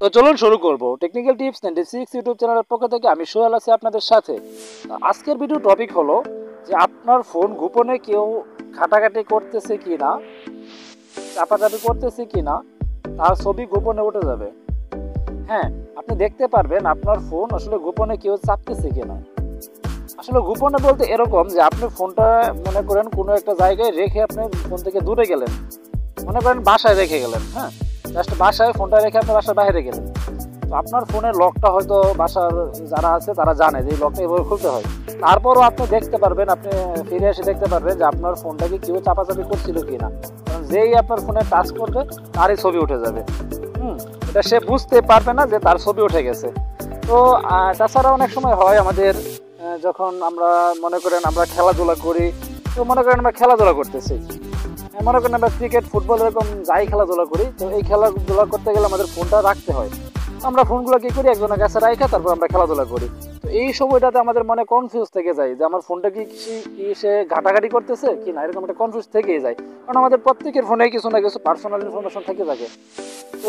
তো চলুন শুরু করব টেকনিক্যাল টিপস 96 ইউটিউব চ্যানেলের পক্ষ থেকে আমি সোহেল আছি আপনাদের সাথে। আজকের ভিডিও টপিক হলো যে আপনার ফোন গোপনে কেউ ঘাটাঘাটি করতেছে কিনা, চাপাচাপি করতেছে কিনা, তার ছবি গোপনে উঠে যাবে। হ্যাঁ, আপনি দেখতে পারবেন আপনার ফোন আসলে গোপনে কেউ চাপতেছে কিনা। আসলে গোপনে বলতে এরকম যে আপনি ফোনটা মনে করেন কোনো একটা জায়গায় রেখে আপনি ফোন থেকে দূরে গেলেন, মনে করেন বাসায় রেখে গেলেন। হ্যাঁ, জাস্ট বাসায় ফোনটা রেখে আপনি বাসার বাইরে গেলেন। তো আপনার ফোনের লকটা হয়তো বাসার যারা আছে তারা জানে যে এই লকটা এভাবে খুলতে হয়। তারপরও আপনি দেখতে পারবেন, আপনি ফিরে এসে দেখতে পারবেন যে আপনার ফোনটাকে কেউ চাপাচাপি করছিল কিনা। কারণ যেই আপনার ফোনে টাচ করবে তারই ছবি উঠে যাবে। এটা সে বুঝতে পারবে না যে তার ছবি উঠে গেছে। তো তাছাড়া অনেক সময় হয় আমাদের যখন আমরা মনে করেন আমরা খেলাধুলা করি, তো মনে করেন আমরা খেলাধুলা করতেছি, মনে করেন আমরা ক্রিকেট ফুটবল এরকম যাই খেলাধুলা করি, তো এই খেলাধুলা করতে গেলে আমাদের ফোনটা রাখতে হয়। আমরা ফোনগুলো কী করি, একজনের কাছে রাখা তারপর আমরা খেলাধুলা করি। তো এই সময়টাতে আমাদের মনে কনফিউজ থেকে যায় যে আমার ফোনটা কি সে ঘাটাঘাটি করতেছে কি না, এরকম একটা কনফিউজ থেকেই যায়। কারণ আমাদের প্রত্যেকের ফোনে কিছু না কিছু পার্সোনাল ইনফরমেশন থেকে থাকে।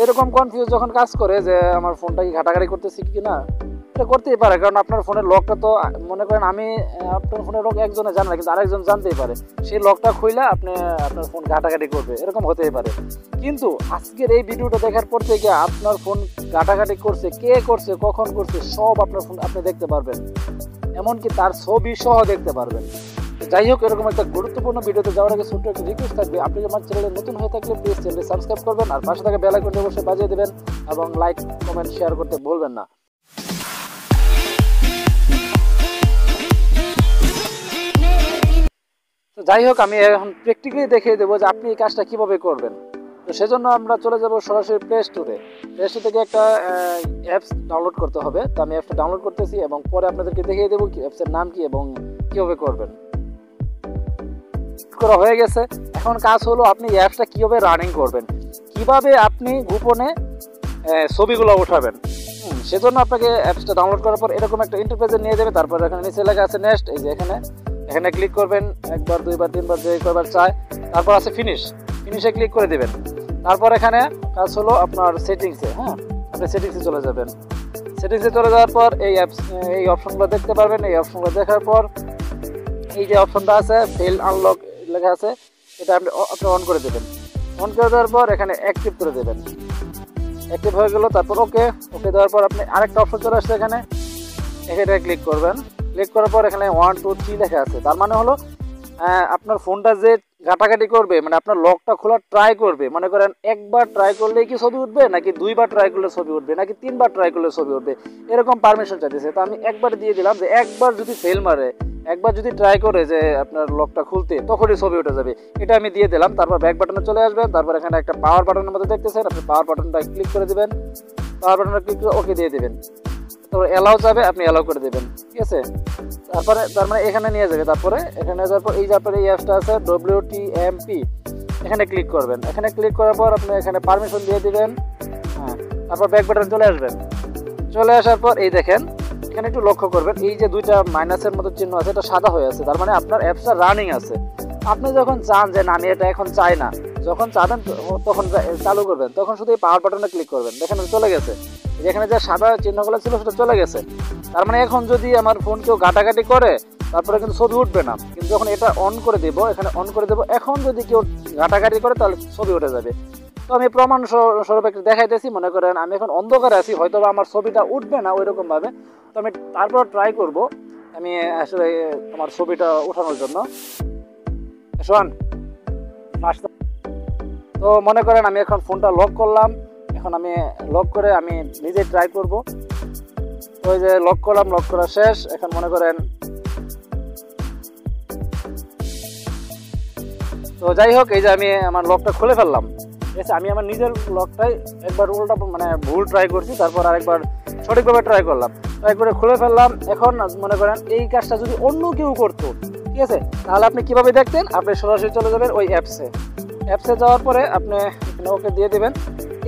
এরকম কনফিউজ যখন কাজ করে যে আমার ফোনটা কি ঘাটাঘাটি করতেছে কি না, এটা করতেই পারে। কারণ আপনার ফোনের লকটা তো মনে করেন আমি আপনার ফোনের লক একজনে জানে না, কিন্তু আরেকজন জানতেই পারে। সেই লকটা খুইলে আপনি আপনার ফোন ঘাটাঘাটি করবে, এরকম হতেই পারে। কিন্তু আজকের এই ভিডিওটা দেখার পর থেকে আপনার ফোন ঘাটাঘাটি করছে, কে করছে, কখন করছে, সব আপনার ফোন আপনি দেখতে পারবেন, এমনকি তার ছবি সহ দেখতে পারবেন। যাই হোক, এরকম একটা গুরুত্বপূর্ণ ভিডিওতে যাওয়ার আগে ছোট্ট একটা রিকোয়েস্ট থাকবে, আপনি আমার চ্যানেলে নতুন হয়ে থাকলে প্লিজ চ্যানেলটি সাবস্ক্রাইব করবেন, আর পাশে থাকা বেল আইকনটি অবশ্যই বাজিয়ে দেবেন এবং লাইক কমেন্ট শেয়ার করতে ভুলবেন না। তো যাই হোক, আমি এখন প্র্যাকটিক্যালি দেখিয়ে দেবো যে আপনি এই কাজটা কীভাবে করবেন। তো সেজন্য আমরা চলে যাব সরাসরি প্লে স্টোরে। প্লে স্টোর থেকে একটা অ্যাপস ডাউনলোড করতে হবে। তো আমি অ্যাপসটা ডাউনলোড করতেছি এবং পরে আপনাদেরকে দেখিয়ে দেবো কি অ্যাপসের নাম কি এবং কীভাবে করবেন। করা হয়ে গেছে, এখন কাজ হলো আপনি অ্যাপসটা কীভাবে রানিং করবেন, কিভাবে আপনি গোপনে ছবিগুলো উঠাবেন। সেজন্য আপনাকে অ্যাপসটা ডাউনলোড করার পর এরকম একটা ইন্টারফেসে নিয়ে যাবে। তারপর এখানে নিচে লেখা আছে নেক্সট, এই যে এখানে ক্লিক করবেন, একবার দুইবার তিনবার যে কয়বার চায়। তারপর আছে ফিনিশে ক্লিক করে দেবেন। তারপর এখানে কাজ হলো আপনার সেটিংসে। হ্যাঁ, আপনি সেটিংসে চলে যাবেন। সেটিংসে চলে যাওয়ার পর এই অপশনগুলো দেখতে পারবেন। এই অপশনগুলো দেখার পর এই যে অপশনটা আছে ফেল আনলক লেখা আছে, এটা আপনি অন করে দেবেন। অন করে দেওয়ার পর এখানে অ্যাক্টিভ করে দেবেন। অ্যাক্টিভ হয়ে গেল, তারপর ওকে দেওয়ার পর আপনি আরেকটা অপশন চলে আসছে, এখানে ক্লিক করবেন। ক্লিক করার পর এখানে 1 2 3 লেখা আছে। তার মানে হলো আপনার ফোনটা যে ঘাটাঘাটি করবে, মানে আপনার লকটা খোলার ট্রাই করবে, মনে করেন একবার ট্রাই করলেই কি ছবি উঠবে, নাকি দুইবার ট্রাই করলে ছবি উঠবে, নাকি তিনবার ট্রাই করলে ছবি উঠবে, এরকম পারমিশন চাইতেছে। তো আমি একবার দিয়ে দিলাম যে একবার যদি ফেল মারে, একবার যদি ট্রাই করে যে আপনার লকটা খুলতে, তখনই ছবি উঠে যাবে, এটা আমি দিয়ে দিলাম। তারপর ব্যাক বাটনে চলে আসবেন। তারপর এখানে একটা পাওয়ার বাটনের মধ্যে দেখতেছেন, আপনি পাওয়ার বাটনটা ক্লিক করে দেবেন। পাওয়ার বাটনটা ক্লিক করে ওকে দিয়ে দেবেন। তারপর অ্যালাউ যাবে, আপনি অ্যালাউ করে দেবেন। ঠিক আছে, তার মানে এখানে নিয়ে যাবে। তারপরে এখানে যাওয়ার পর এই যে আপনার এই অ্যাপসটা আছে WTMP, এখানে ক্লিক করবেন। এখানে ক্লিক করার পর আপনি এখানে পারমিশন দিয়ে দিবেন। হ্যাঁ, তারপর ব্যাক বাটন চলে আসবেন। চলে আসার পর এই দেখেন, এখানে একটু লক্ষ্য করবেন, এই যে দুইটা মাইনাসের মতো চিহ্ন আছে, এটা সাদা হয়ে আছে, তার মানে আপনার অ্যাপসটা রানিং আছে। আপনি যখন চান যে না আমি এটা এখন চাই না, যখন চাবেন তখন চালু করবেন, তখন শুধু এই পাওয়ার বাটনে ক্লিক করবেন। দেখেন চলে গেছে, যেখানে যে সাদা চিহ্নগুলো ছিল সেটা চলে গেছে। তার মানে এখন যদি আমার ফোন কেউ ঘাটাঘাটি করে তারপরে কিন্তু ছবি উঠবে না, কিন্তু যখন এটা অন করে দেবো, এখানে অন করে দেবো, এখন যদি কেউ ঘাটাঘাটি করে তাহলে ছবি উঠে যাবে। তো আমি প্রমাণ স্বরূপ একটু দেখাইতেছি। মনে করেন আমি এখন অন্ধকারে আছি, হয়তো আমার ছবিটা উঠবে না ওইরকম ভাবে, তো আমি তারপর ট্রাই করব আমি আসলে আমার ছবিটা ওঠানোর জন্য। তো মনে করেন আমি এখন ফোনটা লক করলাম, এখন আমি লক করে আমি নিজে ট্রাই করব। তো ওই যে লক করলাম, লক করা শেষ। এখন মনে করেন, তো যাই হোক, এই যে আমি আমার লকটা খুলে ফেললাম। ঠিক আছে, আমি আমার নিজের লকটাই একবার উল্টা মানে ভুল ট্রাই করছি, তারপর আরেকবার সঠিকভাবে ট্রাই করলাম, ট্রাই করে খুলে ফেললাম। এখন মনে করেন এই কাজটা যদি অন্য কেউ করতো, ঠিক আছে, তাহলে আপনি কিভাবে দেখতেন, আপনি সরাসরি চলে যাবেন ওই অ্যাপসে যাওয়ার পরে আপনি এখানে ওকে দিয়ে দেবেন।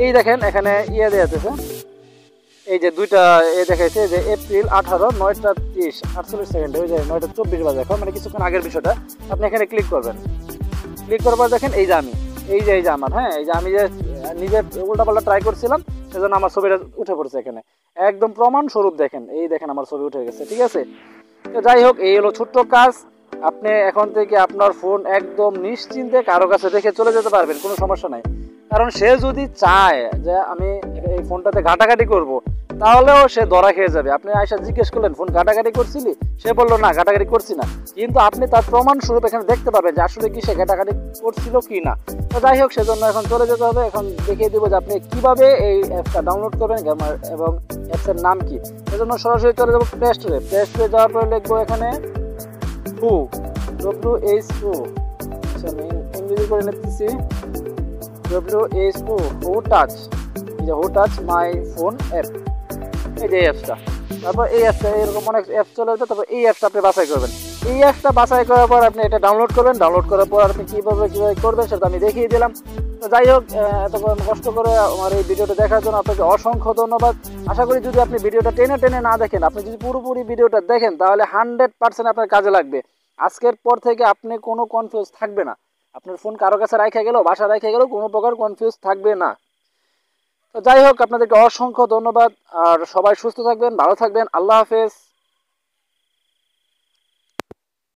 এই দেখেন এখানে দেওয়া আছে, এই যে দুইটা দেখাইছে যে এপ্রিল 18 9টা 30 48 সেকেন্ডে, ওই যে 9টা 24 বাজে এখন, মানে কিছুক্ষণ আগের বিষয়টা। আপনি এখানে ক্লিক করবেন। ক্লিক করার পর দেখেন এই যে আমার, হ্যাঁ, এই যে আমি যে নিজে উল্টাপাল্টা ট্রাই করছিলাম, সেজন্য আমার ছবিটা উঠে পড়ছে এখানে, একদম প্রমাণস্বরূপ দেখেন, এই দেখেন আমার ছবি উঠে গেছে, ঠিক আছে। তো যাই হোক, এই হলো ছোট্ট কাজ। আপনি এখন থেকে আপনার ফোন একদম নিশ্চিন্তে কারো কাছে রেখে চলে যেতে পারবেন, কোনো সমস্যা নাই। কারণ সে যদি চায় যে আমি এই ফোনটাতে ঘাটাঘাটি করব, তাহলেও সে ধরা খেয়ে যাবে। আপনি আয়সা জিজ্ঞেস করলেন ফোন ঘাটাঘাটি করছিলি, সে বললো না ঘাটাঘাটি করছি না, কিন্তু আপনি তার প্রমাণস্বরূপ এখানে দেখতে পাবেন যে আসলে কি সে ঘাটাঘাটি করছিল কি না। তো যাই হোক, সেজন্য এখন চলে যেতে হবে। এখন দেখিয়ে দেবো যে আপনি কিভাবে এই অ্যাপটা ডাউনলোড করবেন এবং অ্যাপসের নাম কি। সেজন্য সরাসরি চলে যাবো প্লে স্টোরে। প্লে স্টোরে যাওয়ার পরে লিখবো এখানে হু, WHO, আচ্ছা আমি ইংরেজি করে নিতেছি, WHO, হু টাচ, এই যে হু টাচ মাই ফোন অ্যাপ, এই যে এই অ্যাপসটা। তারপর এই অ্যাপসটা, এরকম অনেক অ্যাপস চলে আসবে, তারপর এই অ্যাপসটা আপনি বাছাই করবেন। এই অ্যাপসটা বাছাই করার পর আপনি এটা ডাউনলোড করবেন। ডাউনলোড করার পর আপনি কীভাবে করবেন সেটা আমি দেখিয়ে দিলাম। তো যাই হোক, এতক্ষণ কষ্ট করে আমার এই ভিডিওটা দেখার জন্য আপনাকে অসংখ্য ধন্যবাদ। আশা করি যদি আপনি ভিডিওটা টেনে টেনে না দেখেন, আপনি যদি পুরোপুরি ভিডিওটা দেখেন, তাহলে 100% আপনার কাজে লাগবে। আজকের পর থেকে আপনি কোনো কনফিউজ থাকবে না। আপনার ফোন কারো কাছে রাখা গেলেও, বাসা রাখা গেলেও কোনো প্রকার কনফিউজ থাকবে না। তো যাই হোক, আপনাদেরকে অসংখ্য ধন্যবাদ। আর সবাই সুস্থ থাকবেন, ভালো থাকবেন। আল্লাহ হাফেজ।